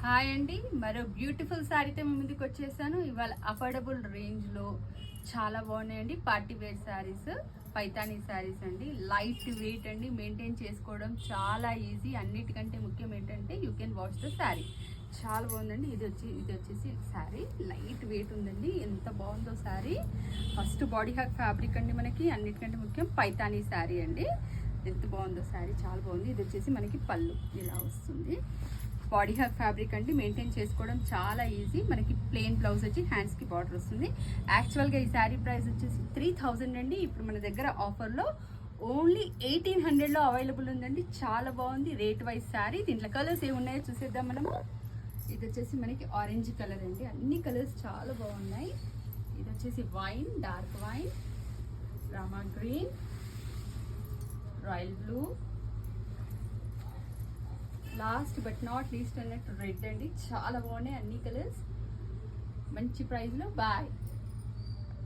Hi అండి, మరో beautiful శారీతో మీ ముందుకు వచ్చేసాను. ఇవాళ అఫోర్డబుల్ రేంజ్లో చాలా బాగున్నాయండి. పార్టీ వేర్ శారీస్, పైతానీ శారీస్ అండి. లైట్ వెయిట్ అండి, మెయింటైన్ చేసుకోవడం చాలా ఈజీ. అన్నిటికంటే ముఖ్యం ఏంటంటే you can wash the sari. చాలా బాగుందండి. ఇది వచ్చేసి శారీ లైట్ వెయిట్ ఉందండి. ఎంత బాగుందో sari. First body hack fabric అండి. మనకి అన్నిటికంటే ముఖ్యం పైతానీ శారీ అండి. ఎంత బాగుందో శారీ, చాలా బాగుంది. ఇది వచ్చేసి మనకి పళ్ళు ఇలా వస్తుంది. బాడీ హ్యాక్ ఫ్యాబ్రిక్ అండి, మెయింటైన్ చేసుకోవడం చాలా ఈజీ. మనకి ప్లెయిన్ బ్లౌజ్ వచ్చి హ్యాండ్స్కి బార్డర్ వస్తుంది. యాక్చువల్గా ఈ శారీ ప్రైస్ వచ్చేసి 3000 అండి. ఇప్పుడు మన దగ్గర ఆఫర్లో ఓన్లీ 1800లో అవైలబుల్ ఉందండి. చాలా బాగుంది. Rate wise sari. దీంట్లో కలర్స్ ఏమున్నాయో చూసేద్దాం మనము. ఇది వచ్చేసి మనకి ఆరెంజ్ కలర్ అండి. అన్ని కలర్స్ చాలా బాగున్నాయి. ఇది వచ్చేసి wine, dark wine, Rama green, royal blue, last but not least అన్నట్టు రెడ్ అండి. చాలా బాగున్నాయి అన్ని కలర్స్. మంచి ప్రైస్లో బాయ్.